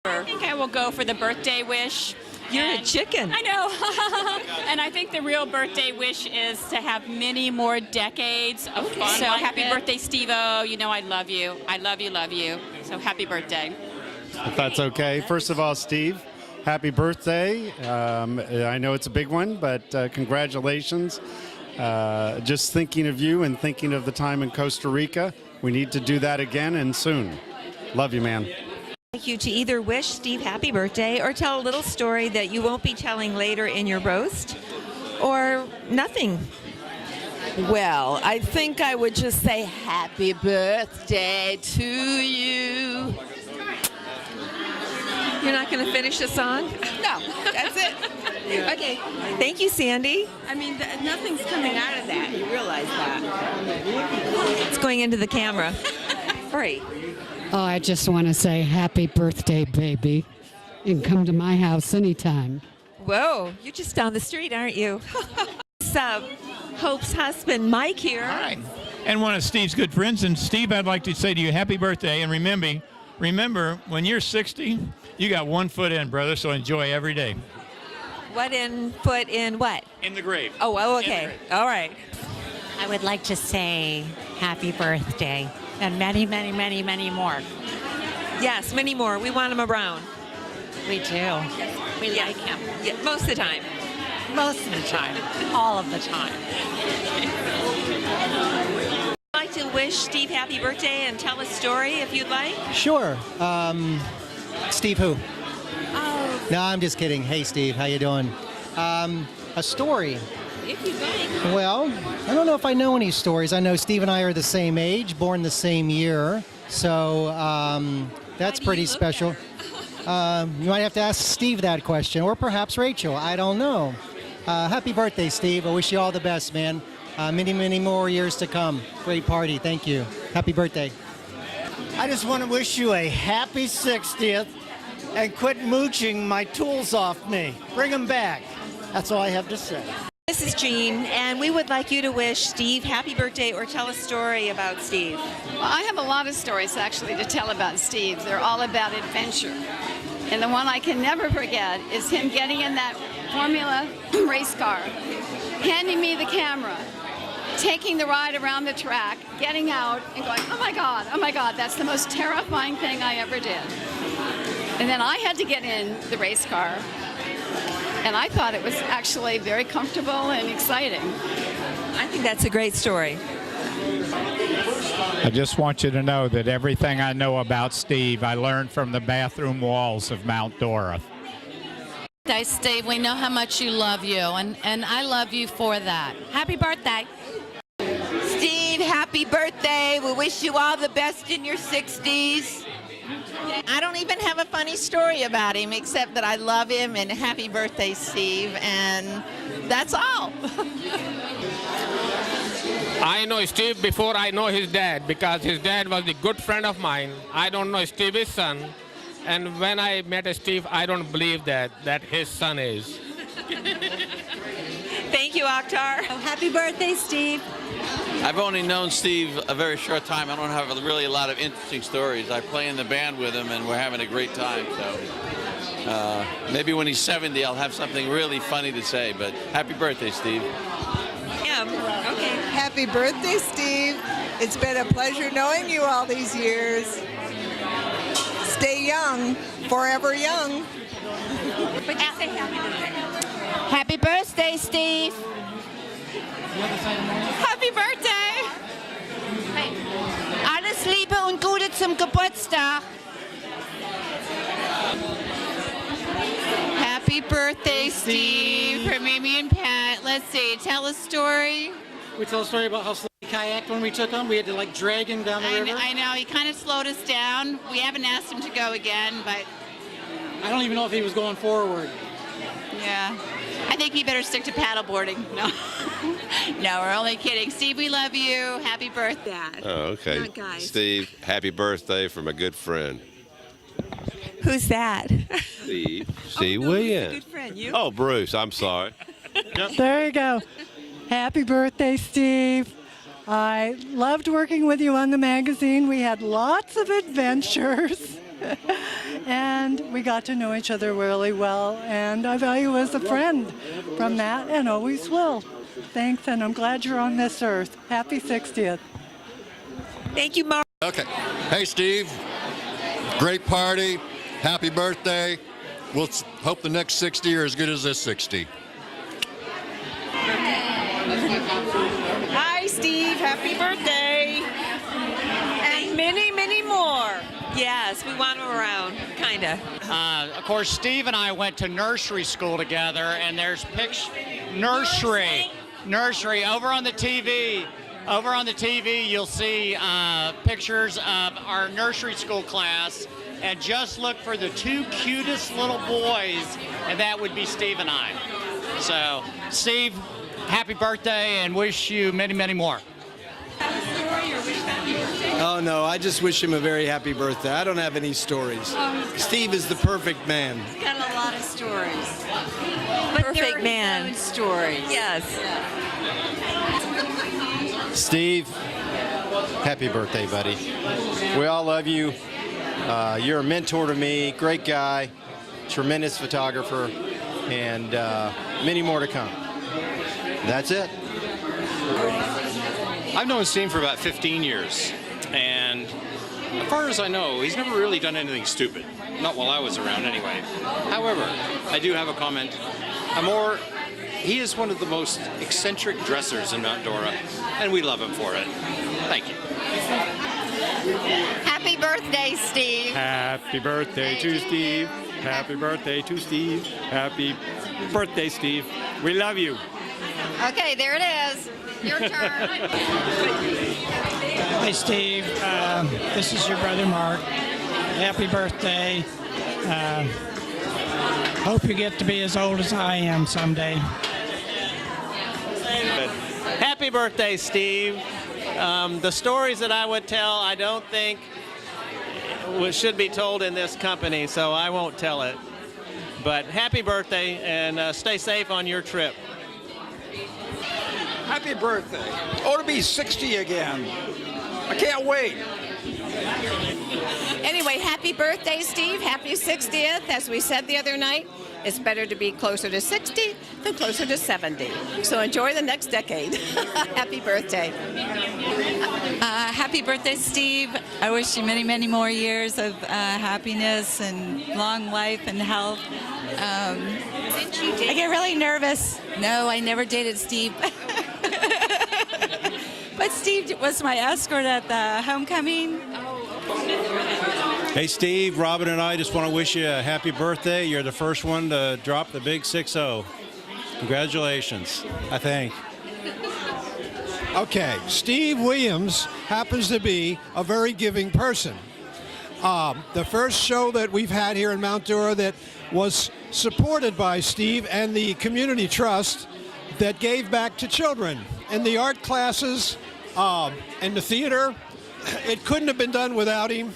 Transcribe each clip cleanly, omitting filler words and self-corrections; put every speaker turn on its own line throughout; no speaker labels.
I think I will go for the birthday wish.
You're a chicken.
I know. And I think the real birthday wish is to have many more decades of fun. So happy birthday, Steve-O. You know I love you. I love you, love you. So happy birthday.
If that's okay. First of all, Steve, happy birthday. I know it's a big one, but congratulations. Just thinking of you and thinking of the time in Costa Rica. We need to do that again and soon. Love you, man.
I'd like you to either wish Steve happy birthday or tell a little story that you won't be telling later in your roast, or nothing.
Well, I think I would just say happy birthday to you.
You're not going to finish the song?
No, that's it.
Okay. Thank you, Sandy.
I mean, nothing's coming out of that. You realize that.
It's going into the camera. Free.
Oh, I just want to say happy birthday, baby, and come to my house anytime.
Whoa, you're just down the street, aren't you? It's, Hope's husband, Mike, here.
Hi. And one of Steve's good friends. And Steve, I'd like to say to you, happy birthday. And remember, when you're 60, you got one foot in, brother, so enjoy every day.
Foot in what?
In the grave.
Oh, okay. All right.
I would like to say happy birthday and many, many, many, many more.
Yes, many more. We want him around.
We do. We like him.
Yeah, most of the time.
Most of the time. All of the time.
I'd like to wish Steve happy birthday and tell a story if you'd like.
Sure. Steve who?
Oh.
No, I'm just kidding. Hey, Steve, how you doing? A story.
If you'd like.
Well, I don't know if I know any stories. I know Steve and I are the same age, born the same year, so that's pretty special. You might have to ask Steve that question, or perhaps Rachel. I don't know. Happy birthday, Steve. I wish you all the best, man. Many, many more years to come. Great party. Thank you. Happy birthday.
I just want to wish you a happy 60th and quit mooching my tools off me. Bring them back. That's all I have to say.
This is Jean, and we would like you to wish Steve happy birthday or tell a story about Steve.
Well, I have a lot of stories actually to tell about Steve. They're all about adventure. And the one I can never forget is him getting in that Formula race car, handing me the camera, taking the ride around the track, getting out and going, oh my God, that's the most terrifying thing I ever did. And then I had to get in the race car. And I thought it was actually very comfortable and exciting.
I think that's a great story.
I just want you to know that everything I know about Steve, I learned from the bathroom walls of Mount Dora.
Birthday, Steve. We know how much you love you, and I love you for that. Happy birthday.
Steve, happy birthday. We wish you all the best in your 60s. I don't even have a funny story about him, except that I love him and happy birthday, Steve, and that's all.
I know Steve before I know his dad, because his dad was a good friend of mine. I don't know Steve's son, and when I met Steve, I don't believe that his son is.
Thank you, Akhtar.
Oh, happy birthday, Steve.
I've only known Steve a very short time. I don't have really a lot of interesting stories. I play in the band with him, and we're having a great time. So maybe when he's 70, I'll have something really funny to say. But happy birthday, Steve.
Okay.
Happy birthday, Steve. It's been a pleasure knowing you all these years. Stay young, forever young.
But you say happy birthday.
Happy birthday, Steve.
Happy birthday!
Alles Liebe und Gute zum Geburtstag.
Happy birthday, Steve, from Amy and Pat. Let's see, tell a story.
We tell a story about how slow he kayaked when we took him. We had to drag him down the river.
I know, he kind of slowed us down. We haven't asked him to go again, but
I don't even know if he was going forward.
yeah. I think he better stick to paddleboarding. No. No, we're only kidding. Steve, we love you. Happy birthday.
Oh, okay. Steve, happy birthday from a good friend.
Who's that?
Steve. Steve
no,
Williams.
he's a good friend. You?
Oh, Bruce, I'm sorry.
There you go. Happy birthday, Steve. I loved working with you on the magazine. We had lots of adventures.
and we got to know each other really well, and I value you as a friend from that and always will. Thanks, and I'm glad you're on this earth. Happy 60th.
Thank you, Mark.
Okay. Hey, Steve. Great party. Happy birthday. We'll hope the next 60 are as good as this 60.
Hi, Steve. Happy birthday. And many, many more.
Yes, we want them around, kind of.
Of course, Steve and I went to nursery school together, and there's nursery over on the TV. Over on the TV, you'll see pictures of our nursery school class, and just look for the two cutest little boys, and that would be Steve and I. So, Steve, happy birthday, and wish you many, many more.
Oh, no, I just wish him a very happy birthday. I don't have any stories. Steve is the perfect man.
He's got a lot of stories.
Perfect man.
Stories.
Yes.
Steve, happy birthday, buddy. We all love you. You're a mentor to me, great guy, tremendous photographer, and many more to come. That's it.
I've known Steve for about 15 years, and as far as I know, he's never really done anything stupid. Not while I was around, anyway. However, I do have a comment. He is one of the most eccentric dressers in Mount Dora, and we love him for it. Thank you.
Happy birthday, Steve.
Happy birthday to Steve. Happy birthday to Steve. Happy birthday, Steve. We love you.
Okay, there it is. Your turn.
Hey, Steve. This is your brother, Mark. Happy birthday. Hope you get to be as old as I am someday.
Happy birthday, Steve. The stories that I would tell, I don't think should be told in this company, so I won't tell it. But happy birthday, and stay safe on your trip.
Happy birthday. Oh, to be 60 again. I can't wait.
Anyway, happy birthday, Steve. Happy 60th. As we said the other night, it's better to be closer to 60 than closer to 70. So enjoy the next decade. Happy birthday.
Happy birthday, Steve. I wish you many, many more years of happiness and long life and health. I get really nervous. No, I never dated Steve. But Steve was my escort at the homecoming.
Hey, Steve, Robin and I just want to wish you a happy birthday. You're the first one to drop the big 6-0. Congratulations, I think.
Okay, Steve Williams happens to be a very giving person. The first show that we've had here in Mount Dora that was supported by Steve and the Community Trust that gave back to children in the art classes and the theater. It couldn't have been done without him.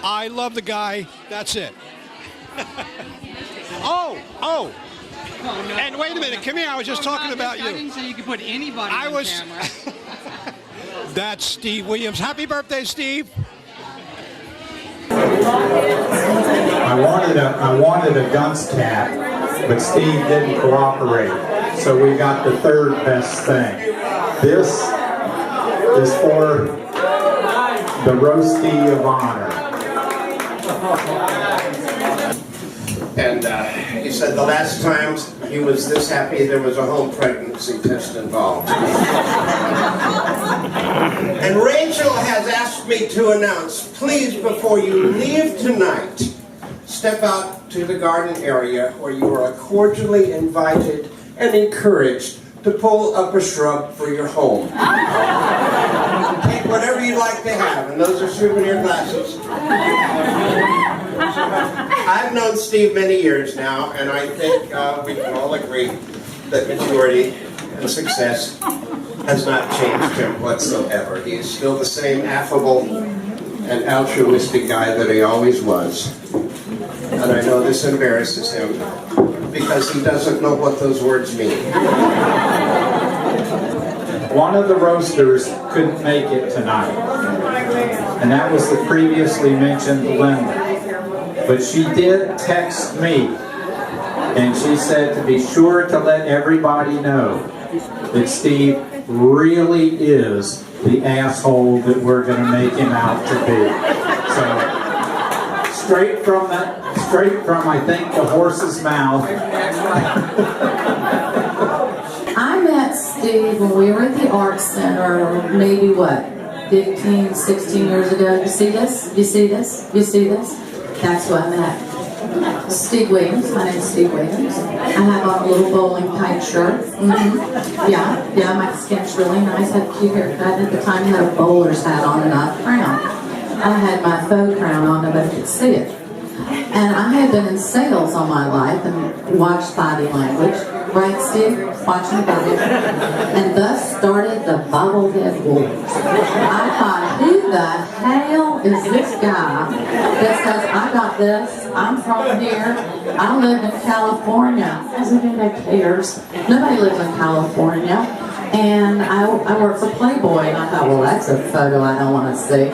I love the guy. That's it. Oh. And wait a minute. Come here. I was just talking about you.
I didn't say you could put anybody on camera.
That's Steve Williams. Happy birthday, Steve.
I wanted a dunce cap, but Steve didn't cooperate. So we got the third best thing. This is for the Roastie of Honor.
And he said the last time he was this happy there was a home pregnancy test involved. And Rachel has asked me to announce, please, before you leave tonight, step out to the garden area where you are cordially invited and encouraged to pull up a shrub for your home. Take whatever you like to have, and those are souvenir glasses. I've known Steve many years now, and I think we can all agree that maturity and success has not changed him whatsoever. He is still the same affable and altruistic guy that he always was. And I know this embarrasses him because he doesn't know what those words mean.
One of the roasters couldn't make it tonight, and that was the previously mentioned Linda. but she did text me, and she said to be sure to let everybody know that Steve really is the asshole that we're going to make him out to be. So, straight from I think the horse's mouth.
I met Steve when we were at the Art Center, maybe what, 15, 16 years ago. You see this? You see this? You see this? That's who I met. Steve Williams. My name's Steve Williams. I have on a little bowling tight shirt. Yeah, my skin's really nice. I had a cute haircut. At the time, I had a bowler's hat on and not a crown. I had my faux crown on, nobody could see it. And I had been in sales all my life and watched body language. Right, Steve? Watching body. And thus started the Bobblehead Wars. I thought, who the hell is this guy that says, I got this, I'm from here, I live in California. Nobody cares. Nobody lives in California. And I work for Playboy, and I thought, well, that's a photo I don't want to see.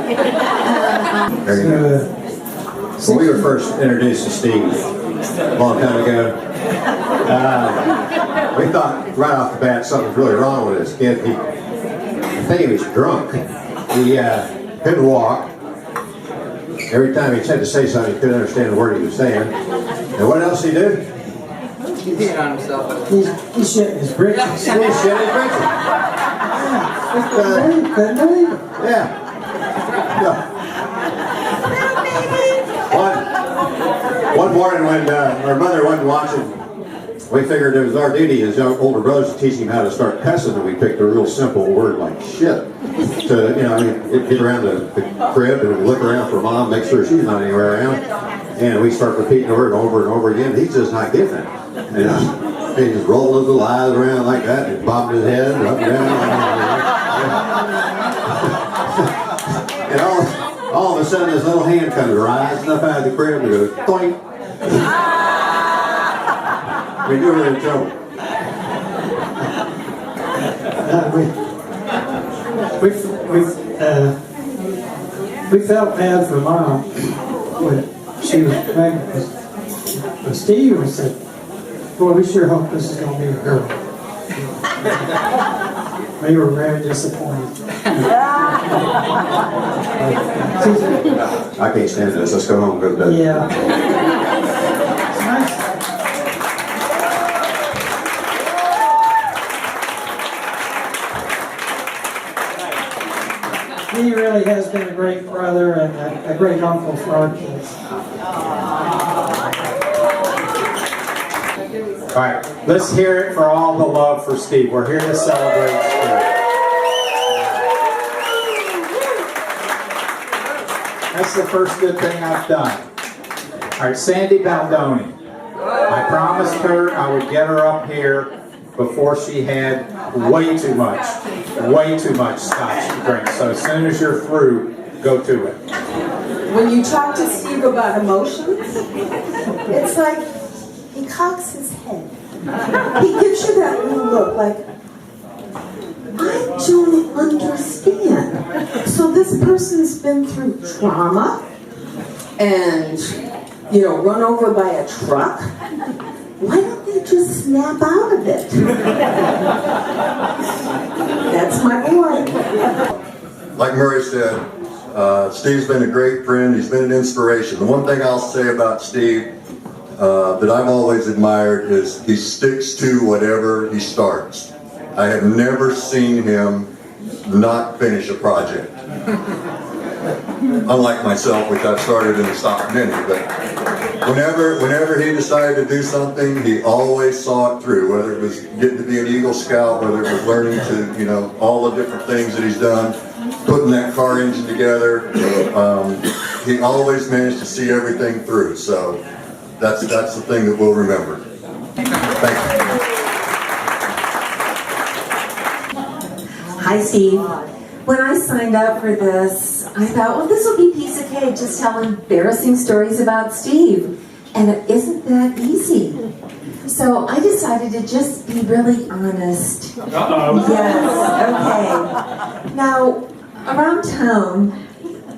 When we were first introduced to Steve a long time ago, we thought right off the bat something was really wrong with this kid. I think he was drunk. He couldn't walk. Every time he tried to say something, he couldn't understand the word he was saying. And what else he do?
He peed on himself.
He shit his britches. He shit his britches.
Couldn't believe it.
Yeah. One morning when our mother wasn't watching, we figured it was our duty as young older brothers to teach him how to start cussing, and we picked a real simple word like shit. To, get around the crib and look around for mom, make sure she's not anywhere around. And we start repeating the word over and over again. He's just not getting it. He just rolled his little eyes around like that and bobbed his head up and down. And all of a sudden, this little hand comes rising up out of the crib and goes, doink. We knew we were in trouble.
We felt bad for Mom when she was pregnant with Steve. We said, boy, we sure hope this is going to be a girl. We were very disappointed.
I can't stand this. Let's go home and go to bed.
Yeah. He really has been a great brother and a great uncle for our kids.
All right, let's hear it for all the love for Steve. We're here to celebrate Steve. That's the first good thing I've done. All right, Sandy Baldoni. I promised her I would get her up here before she had way too much scotch to drink. So as soon as you're through, go to it.
When you talk to Steve about emotions, it's like he cocks his head. He gives you that little look like, I don't understand. So this person's been through trauma and, run over by a truck. Why don't they just snap out of it? That's my boy.
Like Murray said, Steve's been a great friend. He's been an inspiration. The one thing I'll say about Steve that I've always admired is he sticks to whatever he starts. I have never seen him not finish a project. Unlike myself, which I've started and stopped many, but whenever he decided to do something, he always saw it through, whether it was getting to be an Eagle Scout, whether it was learning to, all the different things that he's done, putting that car engine together. He always managed to see everything through, so that's the thing that we'll remember. Thank you.
Hi, Steve. When I signed up for this, I thought, well, this will be a piece of cake, just tell embarrassing stories about Steve. And it isn't that easy. So I decided to just be really honest.
Uh-oh.
Yes, okay. Now, around town,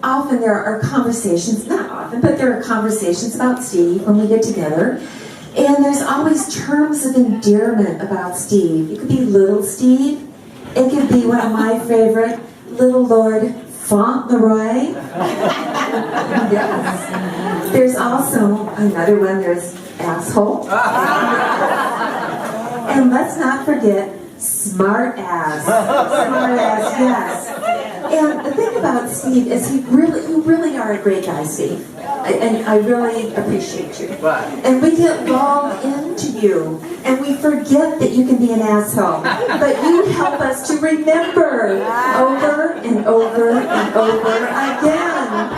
often there are conversations, not often, but there are conversations about Steve when we get together. And there's always terms of endearment about Steve. It could be Little Steve. It could be one of my favorite, Little Lord Fauntleroy. Yes. There's also another one, there's Asshole. And let's not forget Smart Ass. Smart Ass, yes. And the thing about Steve is you really are a great guy, Steve. And I really appreciate you. And we get lulled into you, and we forget that you can be an asshole. But you help us to remember over and over and over again.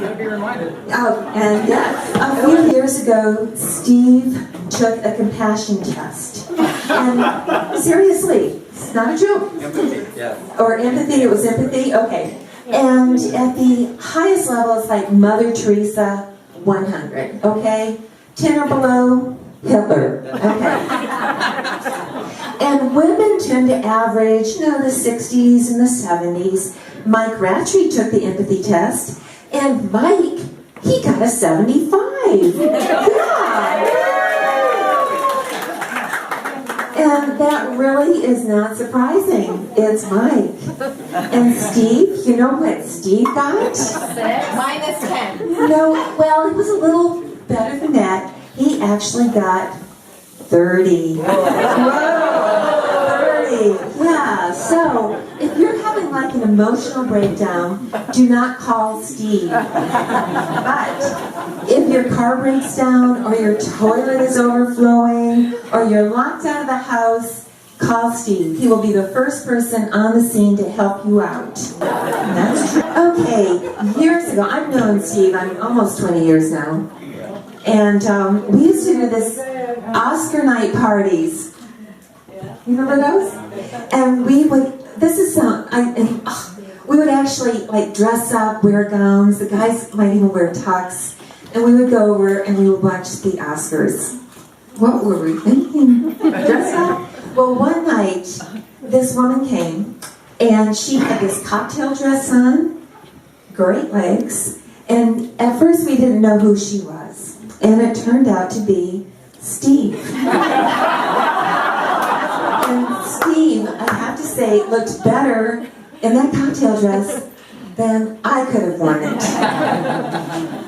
You'll be reminded.
And a few years ago, Steve took a compassion test. And seriously, it's not a joke.
Empathy, yeah.
Or empathy, it was empathy? Okay. And at the highest level, it's like Mother Teresa, 100, okay? 10 or below, Hitler, okay? And women tend to average, the 60s and the 70s. Mike Rattree took the empathy test, and Mike, he got a 75. Yeah. And that really is not surprising. It's Mike. And Steve, you know what Steve got?
Minus 10.
No, well, it was a little better than that. He actually got 30. Whoa, 30. Yeah, so if you're having like an emotional breakdown, do not call Steve. But if your car breaks down, or your toilet is overflowing, or you're locked out of the house, call Steve. He will be the first person on the scene to help you out. That's true. Okay, years ago, I've known Steve, I'm almost 20 years now. And we used to do this Oscar night parties. You remember those? And we would, we would actually like dress up, wear gowns. The guys might even wear tux. And we would go over and we would watch the Oscars. What were we thinking? Dress up? Well, one night, this woman came, and she had this cocktail dress on, great legs, and at first we didn't know who she was. And it turned out to be Steve. And Steve, I have to say, looked better in that cocktail dress than I could have worn it.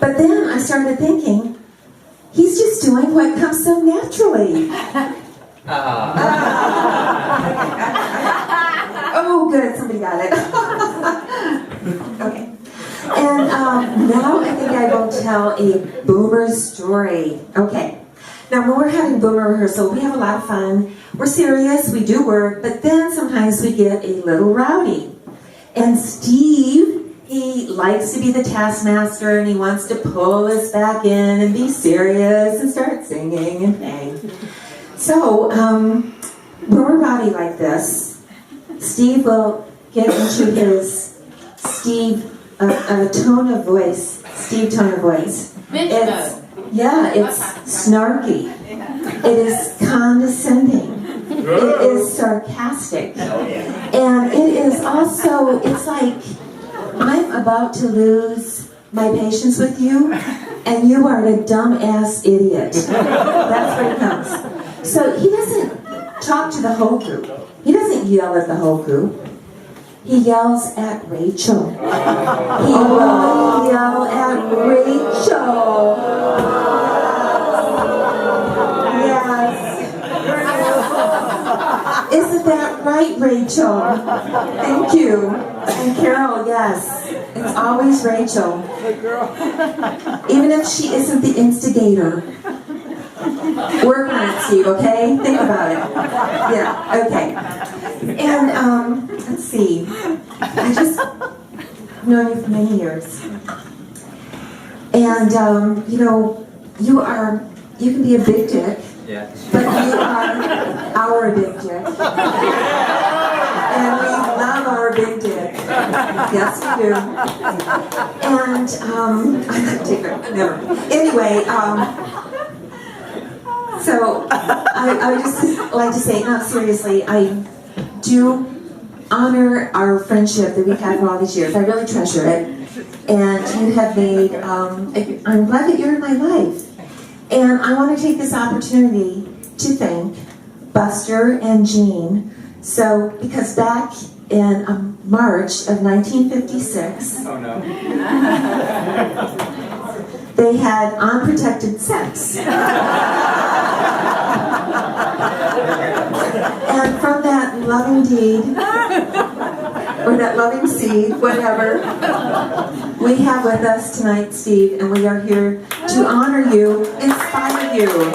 But then I started thinking, he's just doing what comes so naturally. Oh, good, somebody got it. Okay. And now I think I will tell a boomer story. Okay. Now, when we're having boomer rehearsal, we have a lot of fun. We're serious, we do work, but then sometimes we get a little rowdy. And Steve, he likes to be the taskmaster, and he wants to pull us back in and be serious and start singing and playing. So, when we're rowdy like this, Steve will get into his a tone of voice, Steve tone of voice. It's snarky. It is condescending. It is sarcastic. And it is also, it's like, I'm about to lose my patience with you, and you are a dumbass idiot. That's what it comes. So he doesn't talk to the whole group. He doesn't yell at the whole group. He yells at Rachel. He will yell at Rachel. Yes. Isn't that right, Rachel? Thank you. And Carol, yes. It's always Rachel. Even if she isn't the instigator. Work on it, Steve, okay? Think about it. Yeah, okay. And, let's see. I just known you for many years. And, you can be a big dick.
Yeah.
But you are our big dick. And we love our big dick. Yes, we do. And, never. Anyway, so I would just like to say, no, seriously, I do honor our friendship that we've had for all these years. I really treasure it. and you have made, I'm glad that you're in my life. And I want to take this opportunity to thank Buster and Jean. So, because back in March of 1956, they had unprotected sex. And from that loving deed, or that loving seed, whatever, we have with us tonight, Steve, and we are here to honor you in spite of you. We really do.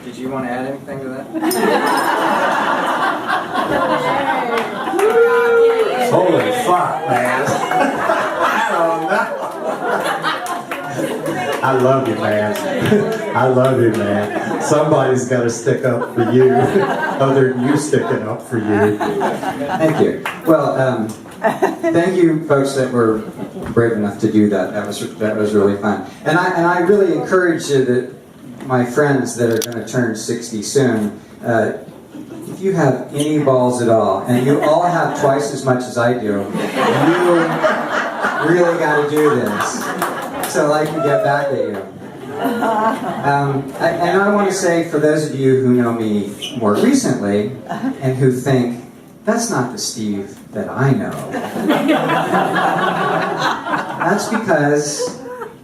Did you want to add anything to that?
Holy fuck, man. I love you, man. I love you, man. Somebody's got to stick up for you, other than you sticking up for you.
Thank you. Well, thank you, folks that were brave enough to do that. That was really fun. And I really encourage my friends that are going to turn 60 soon. If you have any balls at all, and you all have twice as much as I do, you really got to do this so I can get back at you. And I want to say, for those of you who know me more recently and who think, that's not the Steve that I know, that's because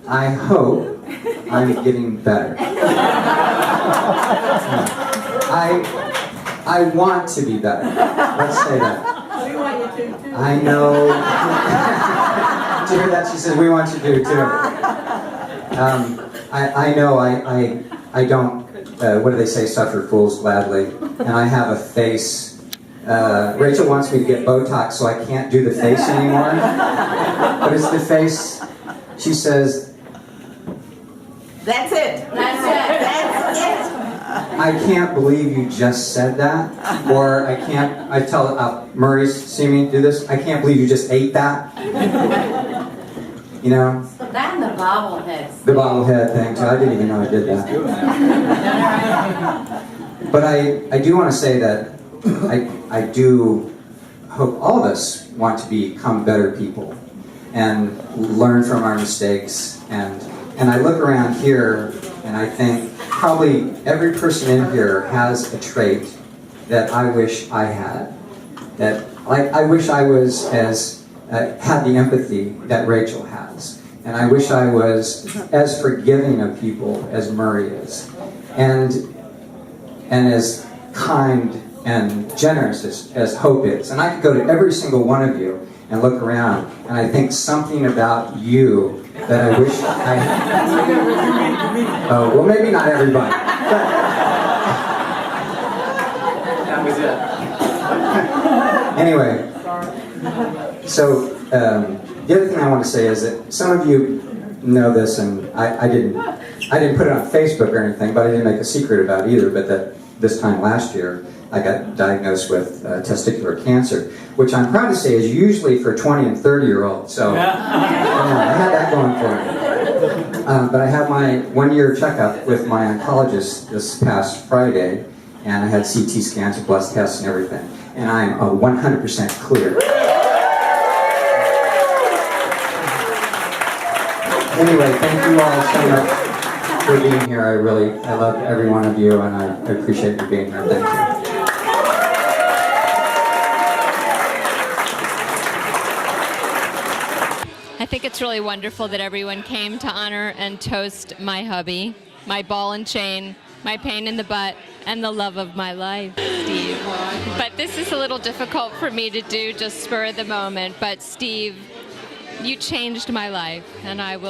I hope I'm getting better. I want to be better. Let's say that.
We want you to, too.
I know. To hear that, she says, we want you to do, too. I know I don't, what do they say, suffer fools gladly. And I have a face. Rachel wants me to get Botox so I can't do the face anymore. But it's the face, she says,
That's it. That's it. That's it.
I can't believe you just said that. Or I tell Murray's see me do this, I can't believe you just ate that. You know?
That and the bobbleheads.
The bobblehead thing, too. I didn't even know I did that. But I do want to say that I do hope all of us want to become better people and learn from our mistakes. And I look around here and I think probably every person in here has a trait that I wish I had. That I wish I was had the empathy that Rachel has. And I wish I was as forgiving of people as Murray is. And as kind and generous as Hope is. And I could go to every single one of you and look around, and I think something about you that I wish I had. Oh, well, maybe not everybody. That was it. Anyway, so the other thing I want to say is that some of you know this, and I didn't put it on Facebook or anything, but I didn't make a secret about it either, but that this time last year, I got diagnosed with testicular cancer, which I'm proud to say is usually for 20 and 30-year-olds. So I had that going for me. But I had my one-year checkup with my oncologist this past Friday, and I had CT scans and blood tests and everything. And I'm 100% clear. Anyway, thank you all so much for being here. I love every one of you, and I appreciate you being here. Thank you.
I think it's really wonderful that everyone came to honor and toast my hubby, my ball and chain, my pain in the butt, and the love of my life, Steve. But this is a little difficult for me to do, just spur of the moment. But Steve, you changed my life, and I'll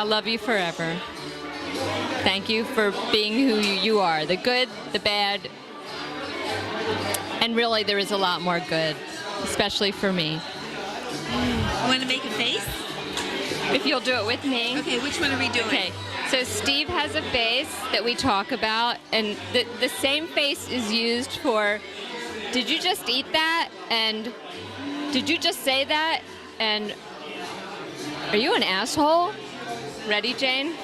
love you forever. Thank you for being who you are, the good, the bad, and really there is a lot more good, especially for me.
Want to make a face?
If you'll do it with me.
Okay, which one are we doing?
Okay, so Steve has a face that we talk about, and the same face is used for, did you just eat that? And did you just say that? And are you an asshole? Ready, Jane?